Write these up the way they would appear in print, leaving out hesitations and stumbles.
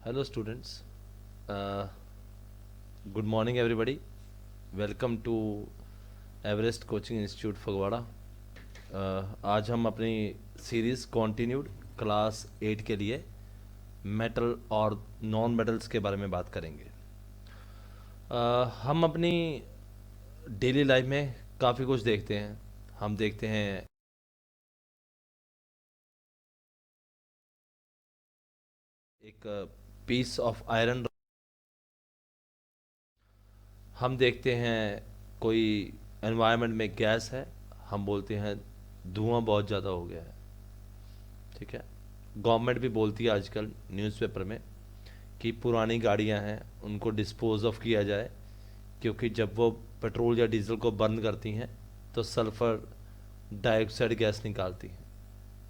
Hello students, uh, good morning everybody. Welcome to Everest coaching institute Phagwara. आज हम अपनी series continued class 8 के लिए मेटल और नॉन मेटल्स के बारे में बात करेंगे। हम अपनी डेली लाइफ में काफ़ी कुछ देखते हैं। हम देखते हैं एक पीस ऑफ आयरन, हम देखते हैं कोई एनवायरनमेंट में गैस है, हम बोलते हैं धुआं बहुत ज़्यादा हो गया है। ठीक है, गवर्नमेंट भी बोलती है आजकल न्यूज़पेपर में कि पुरानी गाड़ियां हैं उनको डिस्पोज ऑफ किया जाए, क्योंकि जब वो पेट्रोल या डीजल को बर्न करती हैं तो सल्फ़र डाइऑक्साइड गैस निकालती हैं।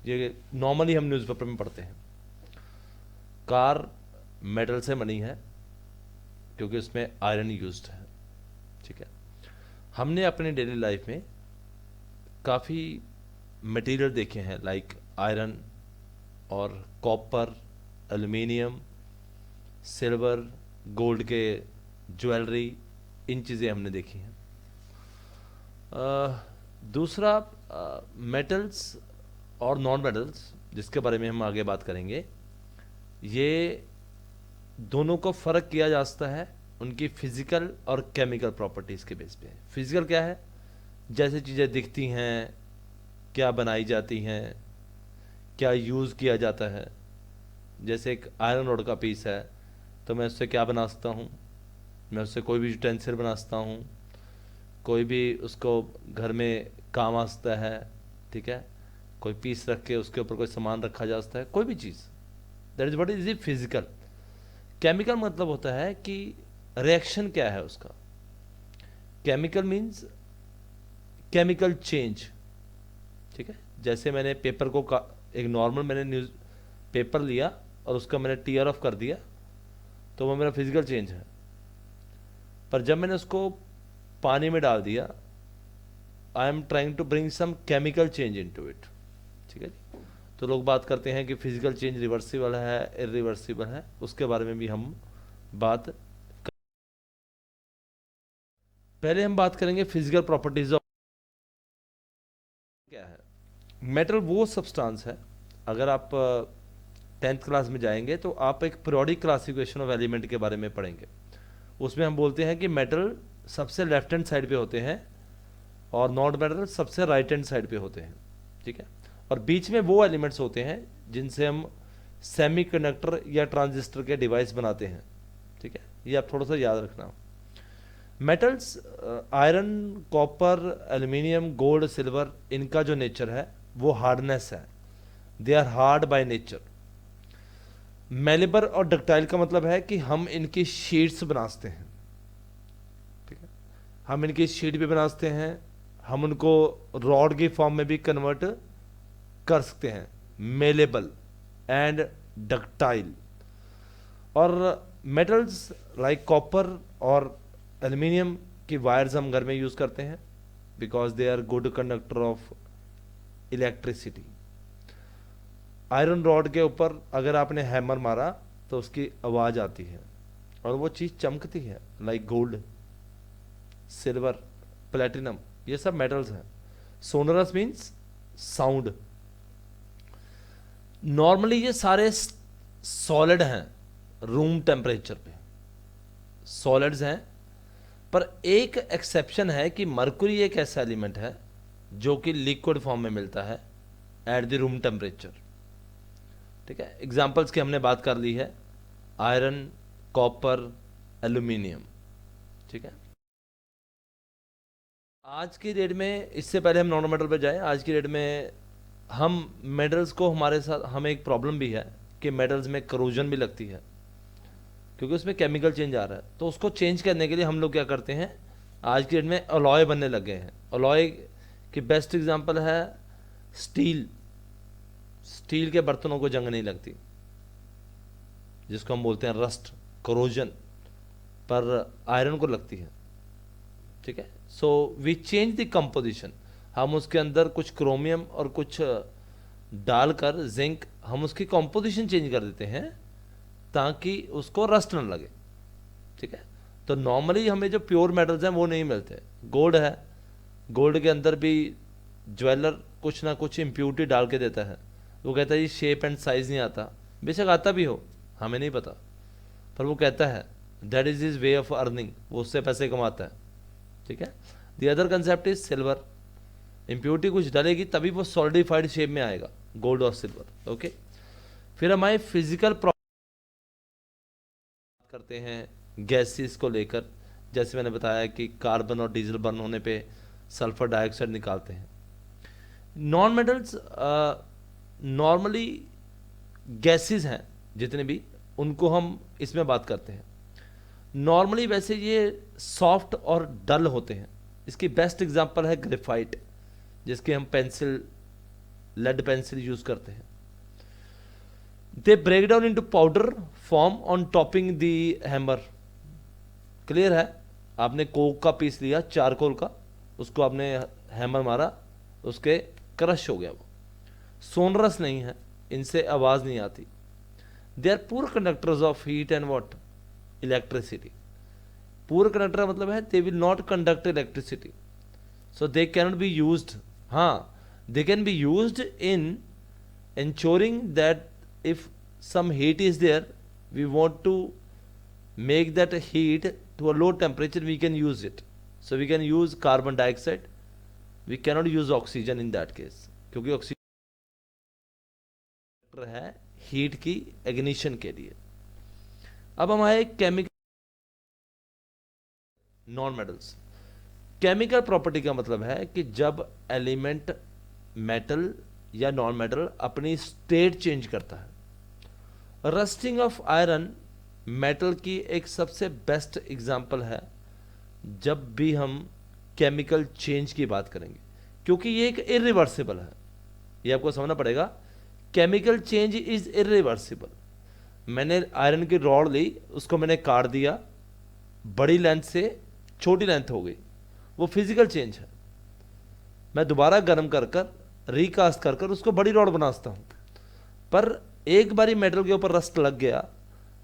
ये नॉर्मली हम न्यूज़पेपर में पढ़ते हैं। कार मेटल से बनी है क्योंकि उसमें आयरन यूज्ड है। ठीक है, हमने अपनी डेली लाइफ में काफ़ी मटेरियल देखे हैं लाइक आयरन और कॉपर, एल्युमिनियम, सिल्वर, गोल्ड के ज्वेलरी, इन चीज़ें हमने देखी हैं। दूसरा, मेटल्स और नॉन मेटल्स जिसके बारे में हम आगे बात करेंगे, ये दोनों को फ़र्क किया जा सकता है उनकी फिज़िकल और केमिकल प्रॉपर्टीज़ के बेस पे। फिज़िकल क्या है, जैसे चीज़ें दिखती हैं, क्या बनाई जाती हैं, क्या यूज़ किया जाता है। जैसे एक आयरन रोड का पीस है तो मैं उससे क्या बना सकता हूँ, मैं उससे कोई भी यूटेंसिल बना सकता हूँ, कोई भी उसको घर में काम आ सकता है। ठीक है, कोई पीस रख के उसके ऊपर कोई सामान रखा जा सकता है, कोई भी चीज़। That is what is a physical. Chemical मतलब होता है कि रिएक्शन क्या है उसका। Chemical means chemical change. ठीक है, जैसे मैंने पेपर को एक नॉर्मल मैंने न्यूज़ पेपर लिया और उसका मैंने टीयर ऑफ कर दिया तो वो मेरा फिजिकल चेंज है। पर जब मैंने उसको पानी में डाल दिया, I am trying to bring some chemical change into it. ठीक है जी, तो लोग बात करते हैं कि फिजिकल चेंज रिवर्सिबल है, इरिवर्सिबल है, उसके बारे में भी हम बात पहले हम बात करेंगे फिजिकल प्रॉपर्टीज ऑफ क्या है। मेटल वो सब्सटेंस है, अगर आप 10th क्लास में जाएंगे तो आप एक पीरियोडिक क्लासिफिकेशन ऑफ एलिमेंट के बारे में पढ़ेंगे। उसमें हम बोलते हैं कि मेटल सबसे लेफ्ट हैंड साइड पे होते हैं और नॉन मेटल सबसे राइट हैंड साइड पे होते हैं। ठीक है, और बीच में वो एलिमेंट्स होते हैं जिनसे हम सेमीकंडक्टर या ट्रांजिस्टर के डिवाइस बनाते हैं। ठीक है, ये आप थोड़ा सा याद रखना। Metals, iron, copper, aluminium, gold, silver, इनका जो नेचर है वो हार्डनेस है। They are hard by nature. Malleable और डक्टाइल का मतलब है कि हम इनकी शीट्स बनाते हैं। ठीक है, हम इनकी शीट भी बनाते हैं, हम उनको रॉड की फॉर्म में भी कन्वर्ट कर सकते हैं। Malleable and ductile. और मेटल्स लाइक कॉपर और एल्युमिनियम की वायर्स हम घर में यूज़ करते हैं because they are good conductor of electricity. Iron rod के ऊपर अगर आपने हैमर मारा तो उसकी आवाज़ आती है और वो चीज़ चमकती है, लाइक गोल्ड, सिल्वर, प्लेटिनम, ये सब मेटल्स हैं। Sonorous means sound. नॉर्मली ये सारे सॉलिड हैं, रूम टेम्परेचर पे सॉलिड्स हैं। पर एक एक्सेप्शन है कि मरकुरी एक ऐसा एलिमेंट है जो कि लिक्विड फॉर्म में मिलता है एट द रूम टेम्परेचर। ठीक है, एग्जांपल्स की हमने बात कर ली है, आयरन, कॉपर, एल्युमिनियम। ठीक है, आज की डेट में, इससे पहले हम नॉन मेटल पे जाएं, आज की डेट में हम मेटल्स को, हमारे साथ हमें एक प्रॉब्लम भी है कि मेटल्स में करोजन भी लगती है क्योंकि उसमें केमिकल चेंज आ रहा है। तो उसको चेंज करने के लिए हम लोग क्या करते हैं, आज की डेट में अलॉय बनने लग गए हैं। अलॉय की बेस्ट एग्जांपल है स्टील। स्टील के बर्तनों को जंग नहीं लगती, जिसको हम बोलते हैं रस्ट, करोजन, पर आयरन को लगती है। ठीक है, so we change the composition. हम उसके अंदर कुछ क्रोमियम और कुछ डालकर जिंक, हम उसकी कंपोजिशन चेंज कर देते हैं ताकि उसको रस्ट न लगे, ठीक है। तो नॉर्मली हमें जो प्योर मेटल्स हैं वो नहीं मिलते। गोल्ड है, गोल्ड के अंदर भी ज्वेलर कुछ ना कुछ इम्प्योरिटी डाल के देता है। वो कहता है ये शेप एंड साइज़ नहीं आता, बेशक आता भी हो, हमें नहीं पता, पर वो कहता है that is his way of earning, वो उससे पैसे कमाता है, ठीक है। The other concept is silver, impurity कुछ डालेगी तभी वो सॉलिडिफाइड शेप में आएगा, गोल्ड और सिल्वर, ओके। फिर हमारे फिजिकल करते हैं गैसेस को लेकर, जैसे मैंने बताया कि कार्बन और डीजल बर्न होने पे सल्फर डाइऑक्साइड निकालते हैं। नॉन मेटल्स नॉर्मली गैसेस हैं जितने भी, उनको हम इसमें बात करते हैं। नॉर्मली वैसे ये सॉफ्ट और डल होते हैं। इसकी बेस्ट एग्जांपल है ग्रेफाइट, जिसके हम पेंसिल, लेड पेंसिल यूज करते हैं। They break down into powder form on topping the hammer. Clear है, आपने कोक का पीस लिया, चारकोल का, उसको आपने हैमर मारा, उसके क्रश हो गया। वो सोनरस नहीं है, इनसे आवाज़ नहीं आती। They are poor conductors of heat and what electricity. Poor conductor मतलब है they will not conduct electricity, so they cannot be used. हाँ, they can be used in ensuring that if some heat is there, we want to make that heat to a low temperature, we can use it. So we can use carbon dioxide, we cannot use oxygen in that case, क्योंकि oxygen है heat की ignition के लिए। अब हमारे chemical non metals. Chemical property का मतलब है कि जब एलिमेंट मेटल या नॉन मेटल अपनी स्टेट चेंज करता है। रस्टिंग ऑफ आयरन मेटल की एक सबसे बेस्ट एग्जांपल है जब भी हम केमिकल चेंज की बात करेंगे, क्योंकि ये एक इरिवर्सिबल है, ये आपको समझना पड़ेगा। Chemical change is irreversible. मैंने आयरन की रॉड ली, उसको मैंने काट दिया, बड़ी लेंथ से छोटी लेंथ हो गई, वो फिजिकल चेंज है। मैं दोबारा गर्म कर कर रिकास्ट कर कर उसको बड़ी रॉड बनाता हूँ, पर एक बारी मेटल के ऊपर रस्ट लग गया,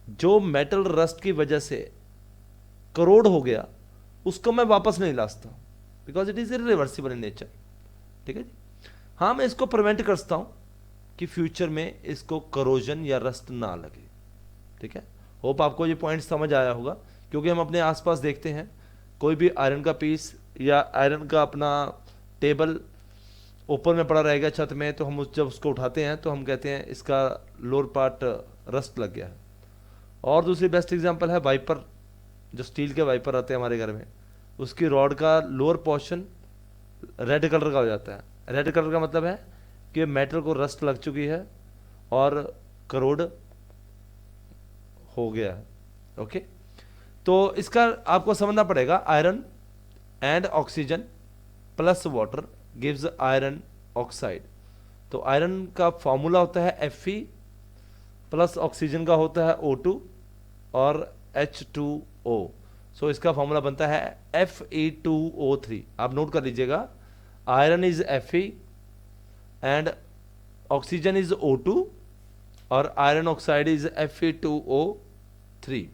जो मेटल रस्ट की वजह से करोड़ हो गया, उसको मैं वापस नहीं ला सकता, because it is irreversible in nature, ठीक है जी। हाँ, मैं इसको प्रिवेंट कर सकता हूँ कि फ्यूचर में इसको करोजन या रस्ट ना लगे, ठीक है। होप आपको ये पॉइंट समझ आया होगा, क्योंकि हम अपने आसपास देखते हैं कोई भी आयरन का पीस या आयरन का अपना टेबल ऊपर में पड़ा रहेगा छत में, तो हम जब उसको उठाते हैं तो हम कहते हैं इसका लोअर पार्ट रस्ट लग गया है। और दूसरी बेस्ट एग्जांपल है वाइपर, जो स्टील के वाइपर आते हैं हमारे घर में, उसकी रॉड का लोअर पोर्शन रेड कलर का हो जाता है। रेड कलर का मतलब है कि मेटल को रस्ट लग चुकी है और करोड़ हो गया है, ओके। तो इसका आपको समझना पड़ेगा, iron and oxygen plus water gives iron oxide. तो आयरन का फॉर्मूला होता है Fe प्लस ऑक्सीजन का होता है O2 और H2O। सो इसका फॉर्मूला बनता है Fe2O3। आप नोट कर लीजिएगा, iron is Fe and oxygen is O2 और आयरन ऑक्साइड इज Fe2O3।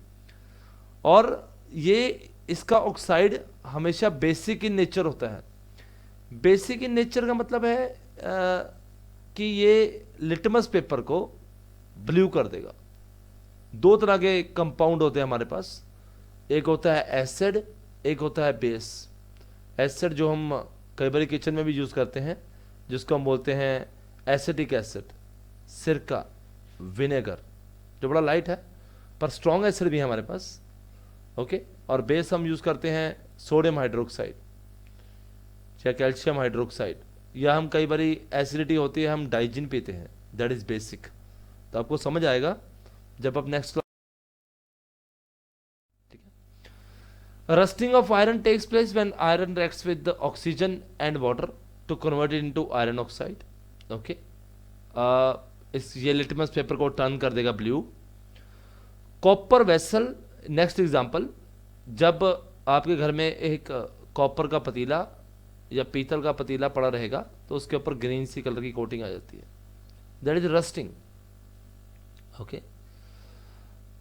और ये इसका ऑक्साइड हमेशा बेसिक इन नेचर होता है। बेसिक इन नेचर का मतलब है कि ये लिटमस पेपर को ब्लू कर देगा। दो तरह के कंपाउंड होते हैं हमारे पास, एक होता है एसिड, एक होता है बेस। एसिड जो हम कई बार किचन में भी यूज़ करते हैं, जिसको हम बोलते हैं एसिटिक एसिड, सिरका, विनेगर, जो बड़ा लाइट है पर स्ट्रॉन्ग एसिड भी है हमारे पास, ओके। और बेस हम यूज़ करते हैं सोडियम हाइड्रोक्साइड या कैल्शियम हाइड्रोक्साइड, या हम कई बार एसिडिटी होती है हम डाइजिन पीते हैं, दैट इज बेसिक। तो आपको समझ आएगा जब आप नेक्स्ट क्लास, ठीक है। Rusting of iron takes place when iron reacts with the oxygen and water to convert it into iron oxide, okay. इस ये लिटमस पेपर को टर्न कर देगा blue. Copper vessel, next example, जब आपके घर में एक कॉपर का पतीला या पीतल का पतीला पड़ा रहेगा तो उसके ऊपर ग्रीन सी कलर की कोटिंग आ जाती है, दैट इज रस्टिंग, ओके।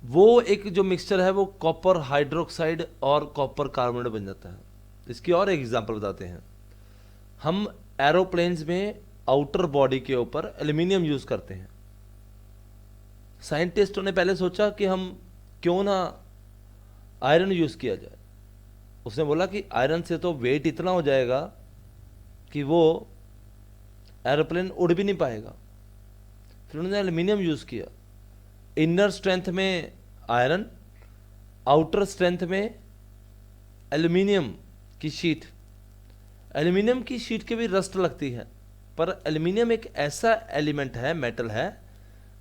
वो एक जो मिक्सचर है वो कॉपर हाइड्रोक्साइड और कॉपर कार्बोनेट बन जाता है। इसकी और एक एग्जांपल बताते हैं। हम एरोप्लेन्स में आउटर बॉडी के ऊपर एल्यूमिनियम यूज करते हैं। साइंटिस्टों ने पहले सोचा कि हम क्यों ना आयरन यूज किया जाए। उसने बोला कि आयरन से तो वेट इतना हो जाएगा कि वो एरोप्लेन उड़ भी नहीं पाएगा। फिर उन्होंने एल्यूमिनियम यूज किया। इनर स्ट्रेंथ में आयरन, आउटर स्ट्रेंथ में एल्यूमिनियम की शीट। एल्यूमिनियम की शीट के भी रस्ट लगती है, पर एल्यूमिनियम एक ऐसा एलिमेंट है, मेटल है,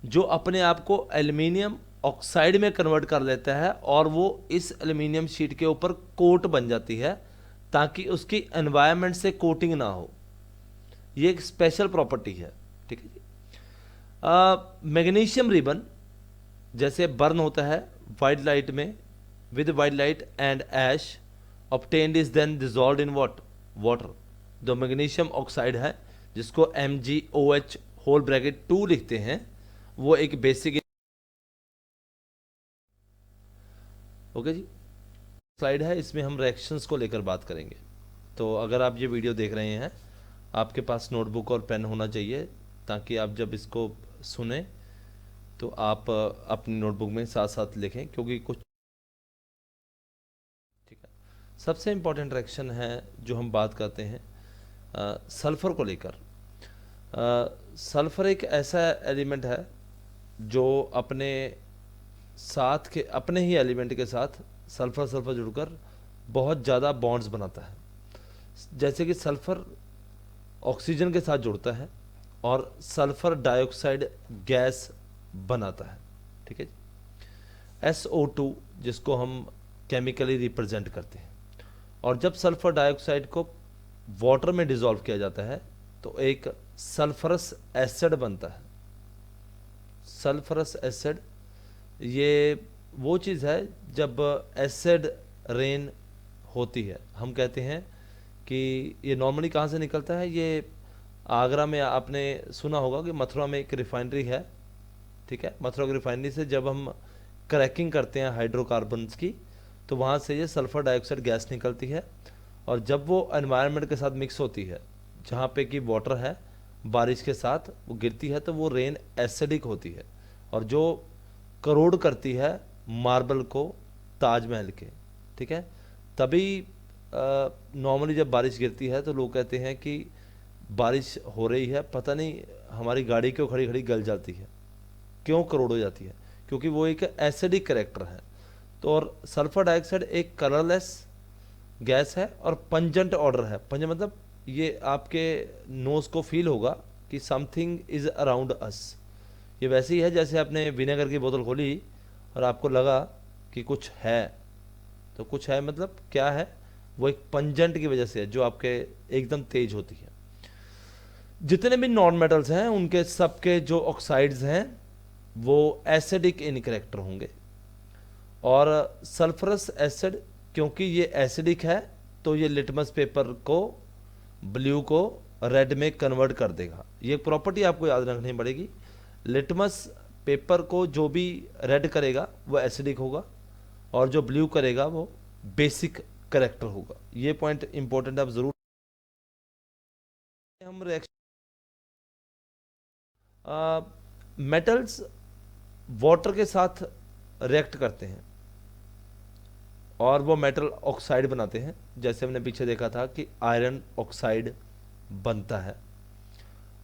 जो अपने आप को एल्यूमिनियम ऑक्साइड में कन्वर्ट कर लेता है और वो इस एल्यूमिनियम शीट के ऊपर कोट बन जाती है ताकि उसकी एनवायरनमेंट से कोटिंग ना हो। ये एक स्पेशल प्रॉपर्टी है। ठीक है जी। मैग्नीशियम रिबन जैसे बर्न होता है वाइट लाइट में, with white light and ash obtained is then dissolved in water. जो मैग्नीशियम ऑक्साइड है, जिसको MgOH होल ब्रैकेट 2 लिखते हैं, वो एक बेसिक। ओके जी, स्लाइड है, इसमें हम रिएक्शंस को लेकर बात करेंगे। तो अगर आप ये वीडियो देख रहे हैं, आपके पास नोटबुक और पेन होना चाहिए ताकि आप जब इसको सुने तो आप अपनी नोटबुक में साथ साथ लिखें, क्योंकि कुछ। ठीक है, सबसे इम्पॉर्टेंट रिएक्शन है जो हम बात करते हैं सल्फ़र को लेकर। सल्फ़र एक ऐसा एलिमेंट है जो अपने ही एलिमेंट के साथ सल्फ़र सल्फ़र जुड़कर बहुत ज़्यादा बॉन्ड्स बनाता है। जैसे कि सल्फ़र ऑक्सीजन के साथ जुड़ता है और सल्फ़र डाइऑक्साइड गैस बनाता है। ठीक है जी। SO2 जिसको हम केमिकली रिप्रेजेंट करते हैं, और जब सल्फ़र डाइऑक्साइड को वाटर में डिज़ोल्व किया जाता है तो एक सल्फरस एसिड बनता है। सल्फरस एसिड ये वो चीज़ है जब एसिड रेन होती है। हम कहते हैं कि ये नॉर्मली कहाँ से निकलता है। ये आगरा में आपने सुना होगा कि मथुरा में एक रिफाइनरी है। ठीक है, मथुरा की रिफाइनरी से जब हम क्रैकिंग करते हैं हाइड्रोकार्बन्स की, तो वहाँ से ये सल्फ़र डाइऑक्साइड गैस निकलती है, और जब वो एनवायरनमेंट के साथ मिक्स होती है, जहाँ पे कि वाटर है, बारिश के साथ वो गिरती है, तो वो रेन एसिडिक होती है, और जो करोड़ करती है मार्बल को ताजमहल के। ठीक है, तभी नॉर्मली जब बारिश गिरती है तो लोग कहते हैं कि बारिश हो रही है, पता नहीं हमारी गाड़ी क्यों खड़ी खड़ी गल जाती है, क्यों करोड़ हो जाती है, क्योंकि वो एक एसिडिक करेक्टर है। तो और सल्फर डाइऑक्साइड एक कलरलेस गैस है और पंजेंट ऑर्डर है। पंजेंट मतलब ये आपके नोज को फील होगा कि समथिंग इज अराउंड अस। ये वैसे ही है जैसे आपने विनेगर की बोतल खोली और आपको लगा कि कुछ है, तो कुछ है मतलब क्या है, वो एक पंजेंट की वजह से है जो आपके एकदम तेज होती है। जितने भी नॉन मेटल्स हैं उनके सबके जो ऑक्साइड्स हैं वो एसिडिक इन करेक्टर होंगे, और सल्फरस एसिड क्योंकि ये एसिडिक है तो ये लिटमस पेपर को ब्लू को रेड में कन्वर्ट कर देगा। ये प्रॉपर्टी आपको याद रखनी पड़ेगी। लिटमस पेपर को जो भी रेड करेगा वो एसिडिक होगा, और जो ब्लू करेगा वो बेसिक करेक्टर होगा। ये पॉइंट इंपॉर्टेंट आप जरूर। हम रिएक्शन मेटल्स वाटर के साथ रिएक्ट करते हैं और वो मेटल ऑक्साइड बनाते हैं। जैसे हमने पीछे देखा था कि आयरन ऑक्साइड बनता है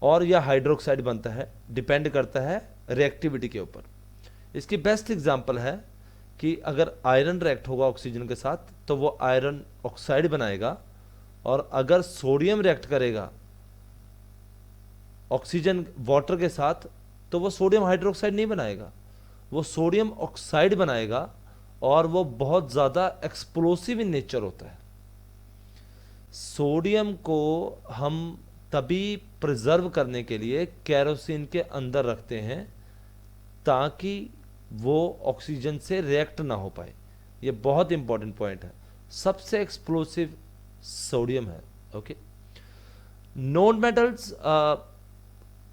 और या हाइड्रोक्साइड बनता है, डिपेंड करता है रिएक्टिविटी के ऊपर। इसकी बेस्ट एग्जांपल है कि अगर आयरन रिएक्ट होगा ऑक्सीजन के साथ तो वो आयरन ऑक्साइड बनाएगा, और अगर सोडियम रिएक्ट करेगा ऑक्सीजन वाटर के साथ तो वो सोडियम हाइड्रोक्साइड नहीं बनाएगा, वो सोडियम ऑक्साइड बनाएगा, और वो बहुत ज़्यादा एक्सप्लोसिव इन नेचर होता है। सोडियम को हम तभी प्रिजर्व करने के लिए केरोसिन के अंदर रखते हैं ताकि वो ऑक्सीजन से रिएक्ट ना हो पाए। ये बहुत इंपॉर्टेंट पॉइंट है। सबसे एक्सप्लोसिव सोडियम है। ओके, नॉन मेटल्स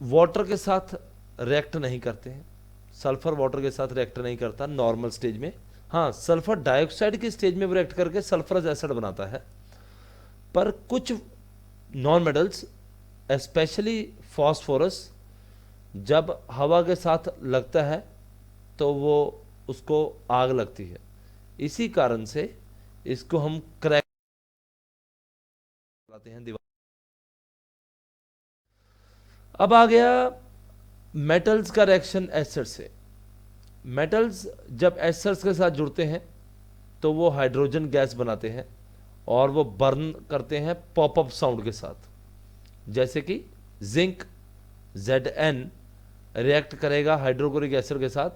वाटर के साथ रिएक्ट नहीं करते हैं, सल्फर वाटर के साथ रिएक्ट नहीं करता नॉर्मल स्टेज में। हाँ, सल्फर डाइऑक्साइड की स्टेज में वो रिएक्ट करके सल्फरस एसिड बनाता है। पर कुछ नॉन मेटल्स स्पेशली फॉस्फोरस जब हवा के साथ लगता है तो वो उसको आग लगती है, इसी कारण से इसको हम क्रैक लाते हैं दीवार। अब आ गया मेटल्स का रिएक्शन एसिड से। मेटल्स जब एसिड्स के साथ जुड़ते हैं तो वो हाइड्रोजन गैस बनाते हैं और वो बर्न करते हैं पॉपअप साउंड के साथ। जैसे कि जिंक Zn रिएक्ट करेगा हाइड्रोक्लोरिक एसिड के साथ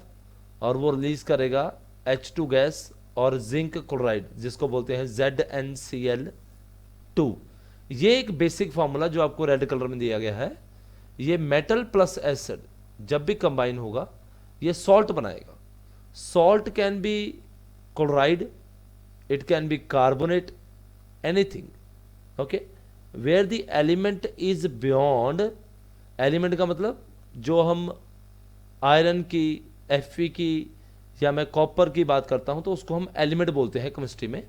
और वो रिलीज करेगा H2 गैस और जिंक क्लोराइड जिसको बोलते हैं ZnCl2। ये एक बेसिक फार्मूला जो आपको रेड कलर में दिया गया है, ये मेटल प्लस एसिड जब भी कंबाइन होगा ये सॉल्ट बनाएगा। Salt can be chloride, it can be carbonate, anything, okay, where the element is beyond. Element का मतलब जो हम आयरन की, Fe की या मैं कॉपर की बात करता हूं तो उसको हम एलिमेंट बोलते हैं केमिस्ट्री में।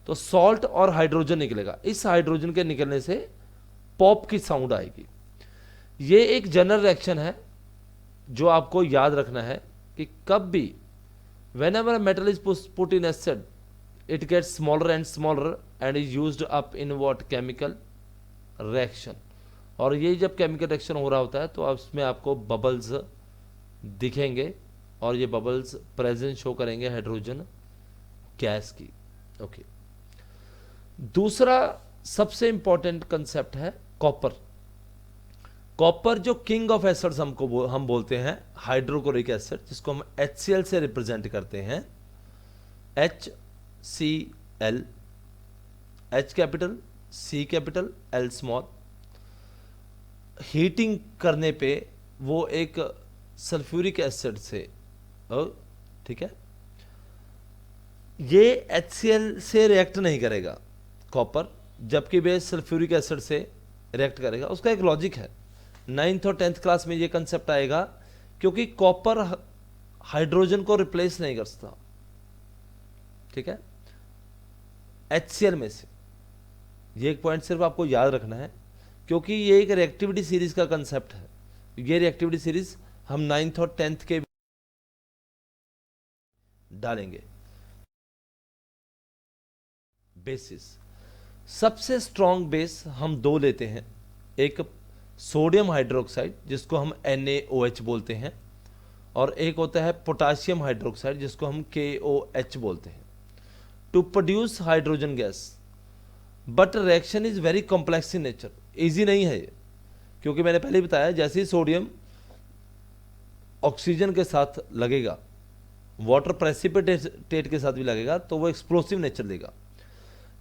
तो सॉल्ट और हाइड्रोजन निकलेगा, इस हाइड्रोजन के निकलने से पॉप की साउंड आएगी। ये एक जनरल रिएक्शन है जो आपको याद रखना है कि कब भी whenever a metal is put in acid it gets smaller and smaller and is used up in what chemical reaction। और ये जब केमिकल रिएक्शन हो रहा होता है तो उसमें आपको बबल्स दिखेंगे और ये बबल्स प्रेजेंस शो करेंगे हाइड्रोजन गैस की। ओके, दूसरा सबसे इंपॉर्टेंट कंसेप्ट है कॉपर। कॉपर जो किंग ऑफ एसिड्स हम बोलते हैं हाइड्रोक्लोरिक एसिड, जिसको हम HCl से रिप्रेजेंट करते हैं। HCl, H capital, C capital, L small. Heating करने पे वो एक सल्फ्यूरिक एसिड से, ठीक है, ये HCl से रिएक्ट नहीं करेगा कॉपर, जबकि वे सल्फ्यूरिक एसिड से रिएक्ट करेगा। उसका एक लॉजिक है, 9th और 10th क्लास में ये कंसेप्ट आएगा, क्योंकि कॉपर हाइड्रोजन को रिप्लेस नहीं कर सकता, ठीक है, HCl में से। ये एक पॉइंट सिर्फ आपको याद रखना है, क्योंकि ये एक रिएक्टिविटी सीरीज का कंसेप्ट है। ये रिएक्टिविटी सीरीज हम 9th और 10th के डालेंगे। बेसिस, सबसे स्ट्रॉन्ग बेस हम दो लेते हैं, एक सोडियम हाइड्रोक्साइड जिसको हम NaOH बोलते हैं, और एक होता है पोटासियम हाइड्रोक्साइड जिसको हम KOH बोलते हैं, to produce hydrogen gas. But reaction is very complex in nature, easy नहीं है ये, क्योंकि मैंने पहले बताया जैसे ही सोडियम ऑक्सीजन के साथ लगेगा, वाटर प्रेसिपिटेट के साथ भी लगेगा, तो वो एक्सप्लोसिव नेचर देगा।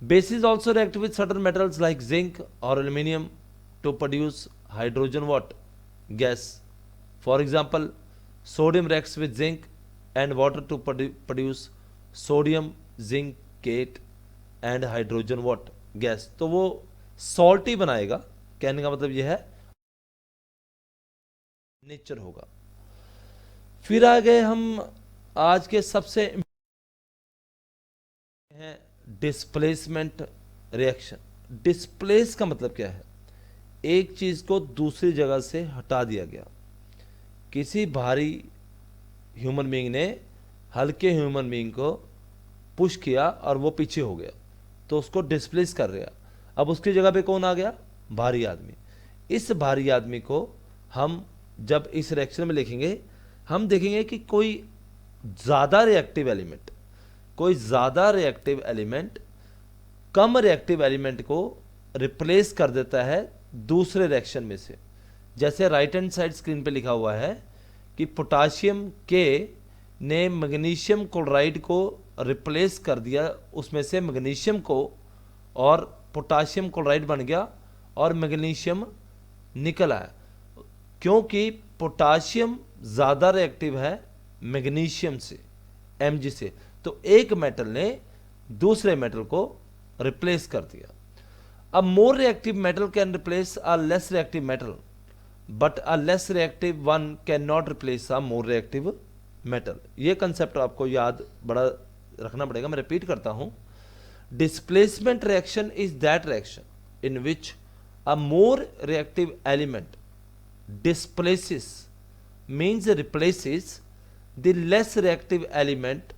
Basis also react with certain metals like zinc और aluminium to produce hydrogen what gas। For example, sodium reacts with zinc and water to produce sodium zincate and hydrogen what gas। तो वो salt ही बनाएगा, कहने का मतलब यह है nature होगा। फिर आ गए हम आज के सबसे हैं डिस्प्लेसमेंट रिएक्शन। डिस्प्लेस का मतलब क्या है? एक चीज को दूसरी जगह से हटा दिया गया। किसी भारी ह्यूमन बीइंग ने हल्के ह्यूमन बीइंग को पुश किया और वो पीछे हो गया, तो उसको डिस्प्लेस कर रहा। अब उसकी जगह पे कौन आ गया? भारी आदमी। इस भारी आदमी को हम जब इस रिएक्शन में लिखेंगे, हम देखेंगे कि कोई ज़्यादा रिएक्टिव एलिमेंट कम रिएक्टिव एलिमेंट को रिप्लेस कर देता है दूसरे रिएक्शन में से। जैसे राइट हैंड साइड स्क्रीन पे लिखा हुआ है कि पोटाशियम के ने मैग्नीशियम क्लोराइड को रिप्लेस कर दिया, उसमें से मैग्नीशियम को, और पोटाशियम क्लोराइड बन गया और मैग्नीशियम निकल आया, क्योंकि पोटाशियम ज़्यादा रिएक्टिव है मैग्नीशियम से, Mg से। तो एक मेटल ने दूसरे मेटल को रिप्लेस कर दिया। अब more reactive metal can replace a less reactive metal, but a less reactive one can not replace a more reactive metal. ये कंसेप्ट आपको याद बड़ा रखना पड़ेगा। मैं रिपीट करता हूं, displacement reaction is that reaction in which a more reactive element displaces means replaces the less reactive element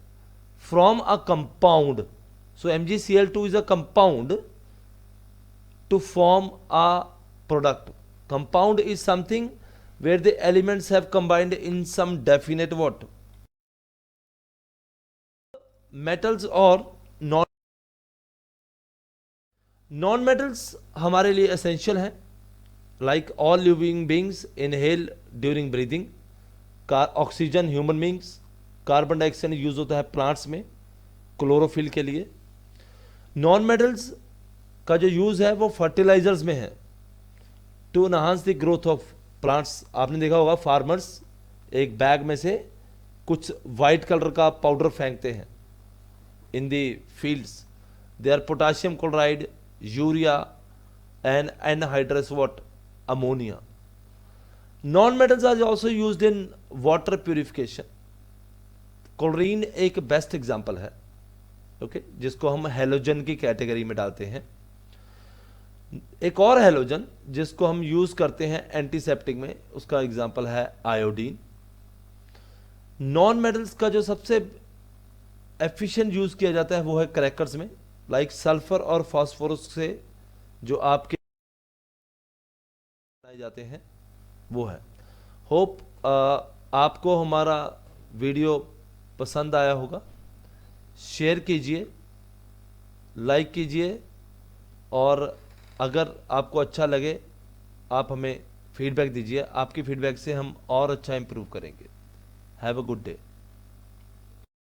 from a compound. So MgCl2 is a compound to form a product. Compound is something where the elements have combined in some definite what metals or non metals हमारे लिए essential हैं। Like all living beings inhale during breathing, oxygen human beings, carbon dioxide use होता है plants में chlorophyll के लिए। Non metals का जो यूज है वो फर्टिलाइजर्स में है, to enhance the growth of plants. आपने देखा होगा फार्मर्स एक बैग में से कुछ वाइट कलर का पाउडर फेंकते हैं in the fields, they are potassium chloride, urea and anhydrous what ammonia. Non-metals are also used in water purification. Chlorine एक बेस्ट एग्जाम्पल है, ओके, जिसको हम हेलोजन की कैटेगरी में डालते हैं। एक और हेलोजन जिसको हम यूज करते हैं एंटीसेप्टिक में, उसका एग्जाम्पल है आयोडीन। नॉन मेटल्स का जो सबसे एफिशिएंट यूज किया जाता है वो है क्रैकर्स में, लाइक सल्फर और फास्फोरस से जो आपके जाते हैं वो है। होप आपको हमारा वीडियो पसंद आया होगा। शेयर कीजिए, लाइक कीजिए, और अगर आपको अच्छा लगे आप हमें फीडबैक दीजिए। आपकी फीडबैक से हम और अच्छा इंप्रूव करेंगे। Have a good day.